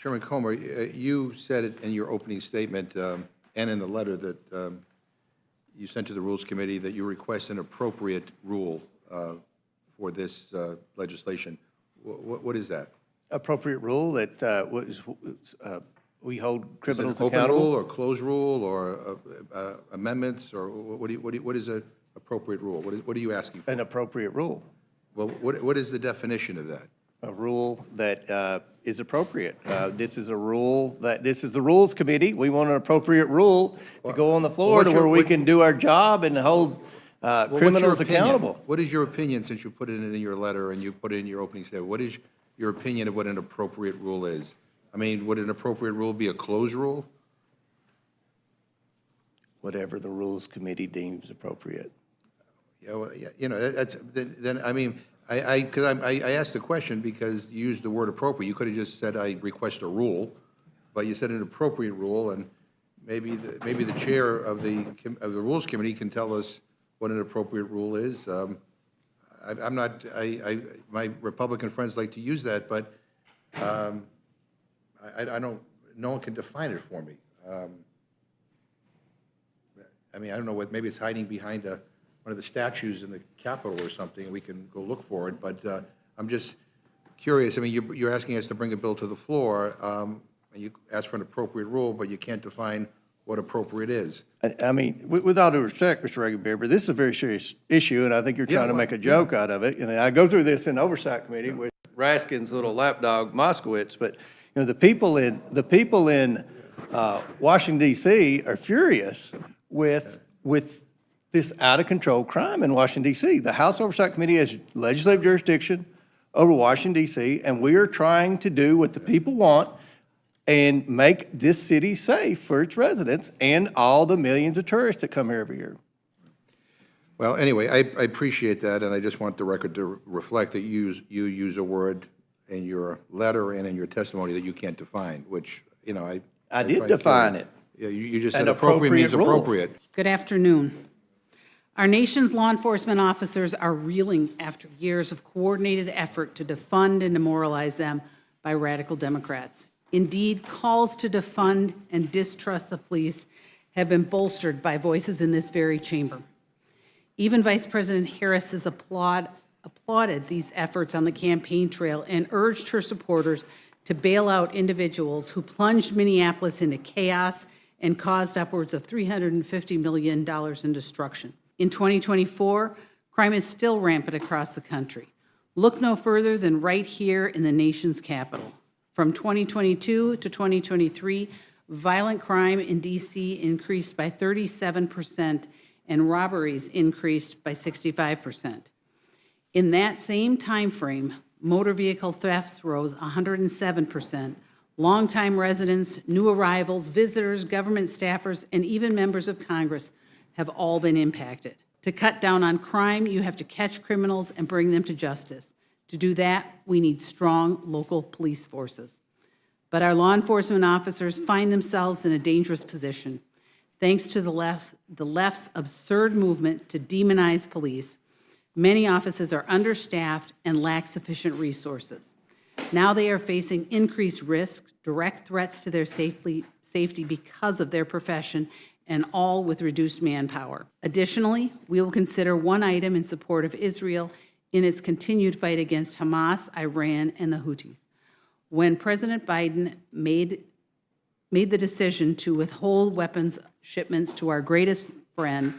Chairman Comer, you said it in your opening statement and in the letter that you sent to the Rules Committee that you request an appropriate rule for this legislation. What is that? Appropriate rule that we hold criminals Is it an open accountable. rule or closed rule or amendments, or what is an appropriate rule? What are you asking for? An appropriate rule. Well, what is the definition of that? A rule that is appropriate. This is a rule this is the Rules Committee. We want an appropriate rule to go on the floor to where we can do our job and hold criminals accountable. What is your opinion, since you put it in your letter and you put it in your opening statement? What is your opinion of what an appropriate rule is? I mean, would an appropriate rule be a closed rule? Whatever the Rules Committee deems appropriate. Yeah, well, yeah, you know, then I mean, because I asked the question because you used the word appropriate. You could have just said, I request a rule, but you said an appropriate rule, and maybe the chair of the Rules Committee can tell us what an appropriate rule is. I'm not, my Republican friends like to use that, but I don't, no one can define it for me. I mean, I don't know what, maybe it's hiding behind one of the statues in the Capitol or something. We can go look for it, but I'm just curious. I mean, you're asking us to bring a bill to the floor, and you ask for an appropriate rule, but you can't define what appropriate is. I mean, with all due respect, Mr. Reagan-Barber, this is a very serious issue, and I think you're trying to make a joke out of it. And I go through this in Oversight Committee with Raskin's little lapdog Moskowitz, but you know, the people in Washington D.C. are furious with this out-of-control crime in Washington, D.C. The House Oversight Committee has legislative jurisdiction over Washington, D.C., and we are trying to do what the people want and make this city safe for its residents and all the millions of tourists that come here every year. Well, anyway, I appreciate that, and I just want the record to reflect that you use a word in your letter and in your testimony that you can't define, which, you know, I did define it. Yeah, you just said appropriate means appropriate. Good afternoon. Our nation's law enforcement officers are reeling after years of coordinated effort to defund and demoralize them by radical Democrats. Indeed, calls to defund and distrust the police have been bolstered by voices in this very chamber. Even Vice President Harris has applauded these efforts on the campaign trail and urged her supporters to bail out individuals who plunged Minneapolis into chaos and caused upwards of $350 million in destruction. In 2024, crime is still rampant across the country. Look no further than right here in the nation's capital. From 2022 to 2023, violent crime in D.C. increased by 37% and robberies increased by 65%. In that same time frame, motor vehicle thefts rose 107%. Longtime residents, new arrivals, visitors, government staffers, and even members of Congress have all been impacted. To cut down on crime, you have to catch criminals and bring them to justice. To do that, we need strong local police forces. But our law enforcement officers find themselves in a dangerous position. Thanks to the left's absurd movement to demonize police, many offices are understaffed and lack sufficient resources. Now they are facing increased risk, direct threats to their safety because of their profession, and all with reduced manpower. Additionally, we will consider one item in support of Israel in its continued fight against Hamas, Iran, and the Houthis. When President Biden made the decision to withhold weapons shipments to our greatest friend,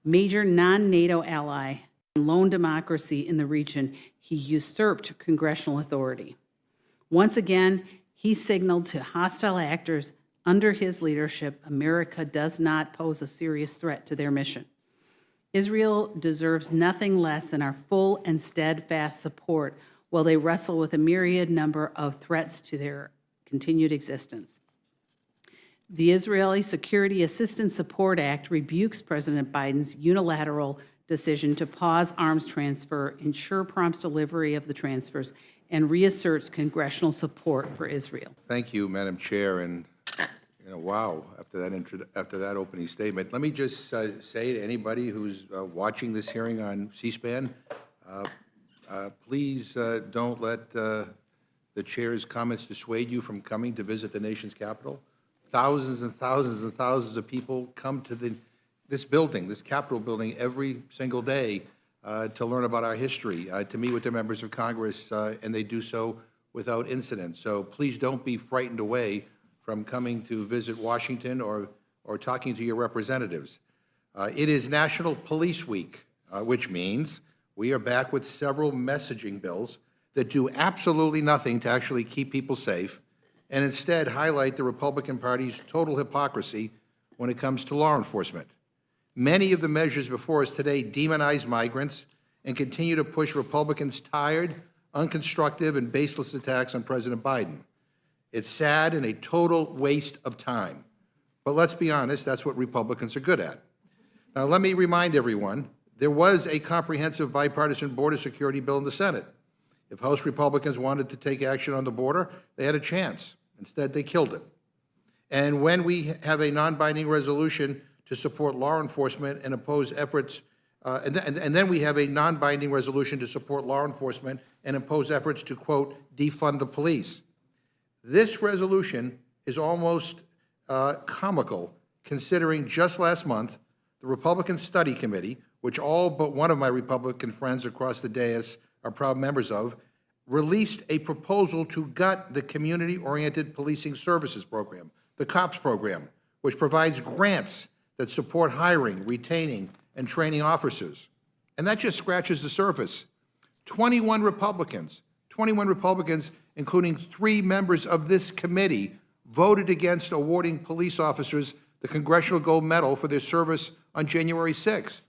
major non-NATO ally, and lone democracy in the region, he usurped congressional authority. Once again, he signaled to hostile actors under his leadership, America does not pose a serious threat to their mission. Israel deserves nothing less than our full and steadfast support while they wrestle with a myriad number of threats to their continued existence. The Israeli Security Assistance Support Act rebukes President Biden's unilateral decision to pause arms transfer, ensure prompt delivery of the transfers, and reasserts congressional support for Israel. Thank you, Madam Chair, and wow, after that opening statement. Let me just say to anybody who's watching this hearing on C-SPAN, please don't let the chair's comments dissuade you from coming to visit the nation's capital? Thousands and thousands and thousands of people come to this building, this Capitol building, every single day to learn about our history, to meet with the members of Congress, and they do so without incident. So please don't be frightened away from coming to visit Washington or talking to your representatives. It is National Police Week, which means we are back with several messaging bills that do absolutely nothing to actually keep people safe and instead highlight the Republican Party's total hypocrisy when it comes to law enforcement. Many of the measures before us today demonize migrants and continue to push Republicans' tired, unconstructive, and baseless attacks on President Biden. It's sad and a total waste of time. But let's be honest, that's what Republicans are good at. Now, let me remind everyone, there was a comprehensive bipartisan border security bill in the Senate. If House Republicans wanted to take action on the border, they had a chance. Instead, they killed it. And when we have a non-binding resolution to support law enforcement and oppose efforts, and then we have a non-binding resolution to support law enforcement and impose efforts to, quote, defund the police. This resolution is almost comical, considering just last month, the Republican Study Committee, which all but one of my Republican friends across the dais are proud members of, released a proposal to gut the Community-Oriented Policing Services Program, the COPS program, which provides grants that support hiring, retaining, and training officers. And that just scratches the surface. 21 Republicans, including 3 members of this committee, voted against awarding police officers the Congressional Gold Medal for their service on January 6th.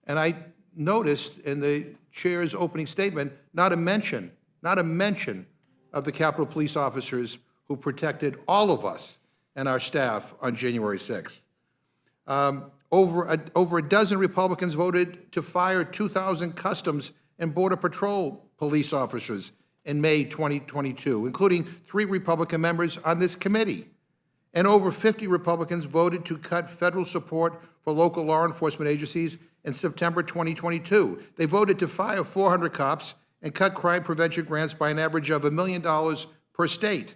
And I noticed in the chair's opening statement, not a mention of the Capitol Police officers who protected all of us and our staff on January 6th. Over a dozen Republicans voted to fire 2,000 Customs and Border Patrol police officers in May 2022, including 3 Republican members on this committee. And over 50 Republicans voted to cut federal support for local law enforcement agencies in September 2022. They voted to fire 400 cops and cut crime prevention grants by an average of $1 million per state.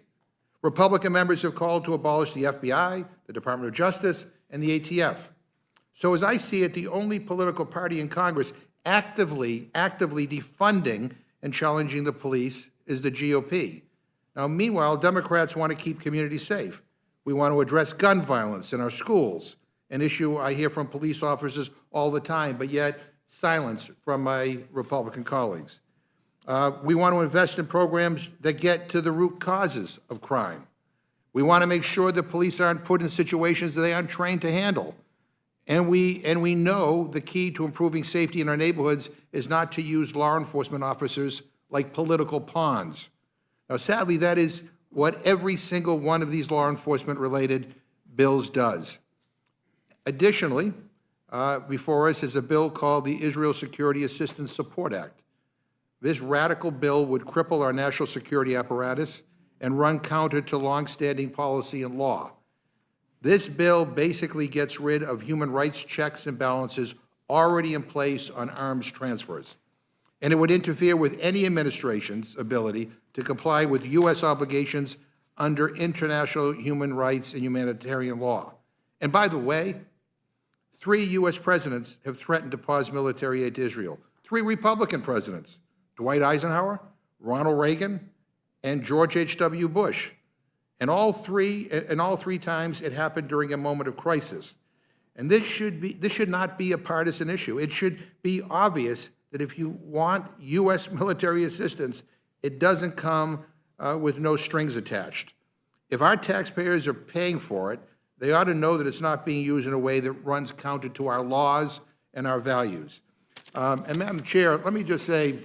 Republican members have called to abolish the FBI, the Department of Justice, and the ATF. So as I see it, the only political party in Congress actively defunding and challenging the police is the GOP. Now, meanwhile, Democrats want to keep communities safe. We want to address gun violence in our schools, an issue I hear from police officers all the time, but yet silence from my Republican colleagues. We want to invest in programs that get to the root causes of crime. We want to make sure that police aren't put in situations that they aren't trained to handle. And we know the key to improving safety in our neighborhoods is not to use law enforcement officers like political pawns. Now, sadly, that is what every single one of these law enforcement-related bills does. Additionally, before us is a bill called the Israel Security Assistance Support Act. This radical bill would cripple our national security apparatus and run counter to longstanding policy and law. This bill basically gets rid of human rights checks and balances already in place on arms transfers. And it would interfere with any administration's ability to comply with U.S. obligations under international human rights and humanitarian law. And by the way, 3 U.S. presidents have threatened to pause military aid to Israel. 3 Republican presidents, Dwight Eisenhower, Ronald Reagan, and George H.W. Bush. And all three times it happened during a moment of crisis. And this should not be a partisan issue. It should be obvious that if you want U.S. military assistance, it doesn't come with no strings attached. If our taxpayers are paying for it, they ought to know that it's not being used in a way that runs counter to our laws and our values. And Madam Chair, let me just say,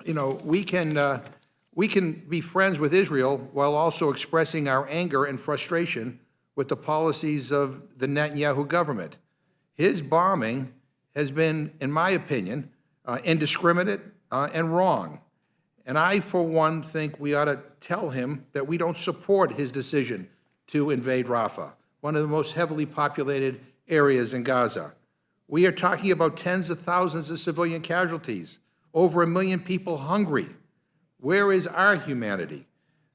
you know, we can be friends with Israel while also expressing our anger and frustration with the policies of the Netanyahu government. His bombing has been, in my opinion, indiscriminate and wrong. And I, for one, think we ought to tell him that we don't support his decision to invade Rafah, one of the most heavily populated areas in Gaza. We are talking about tens of thousands of civilian casualties, over 1 million people hungry. Where is our humanity?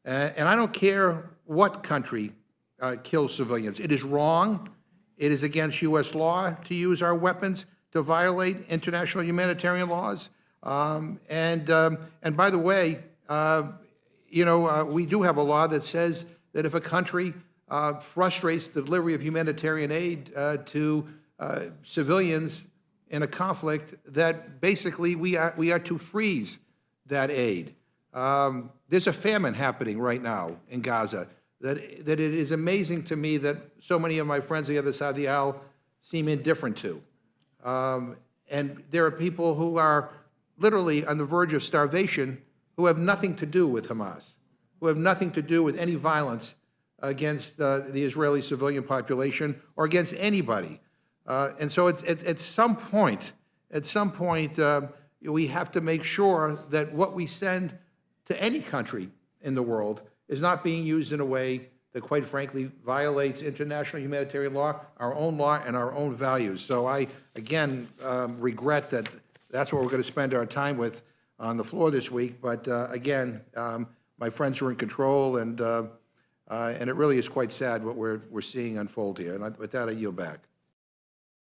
And I don't care what country kills civilians. It is wrong. It is against U.S. law to use our weapons to violate international humanitarian laws. And by the way, we do have a law that says that if a country frustrates the delivery of humanitarian aid to civilians in a conflict, that basically we are to freeze that aid. There's a famine happening right now in Gaza that it is amazing to me that so many of my friends on the other side of the aisle seem indifferent to. And there are people who are literally on the verge of starvation who have nothing to do with Hamas, who have nothing to do with any violence against the Israeli civilian population or against anybody. And so at some point, we have to make sure that what we send to any country in the world is not being used in a way that, quite frankly, violates international humanitarian law, and our own values. So I, again, regret that that's what we're going to spend our time with on the floor this week. But again, my friends are in control, and it really is quite sad what we're seeing unfold here. And with that, I yield back.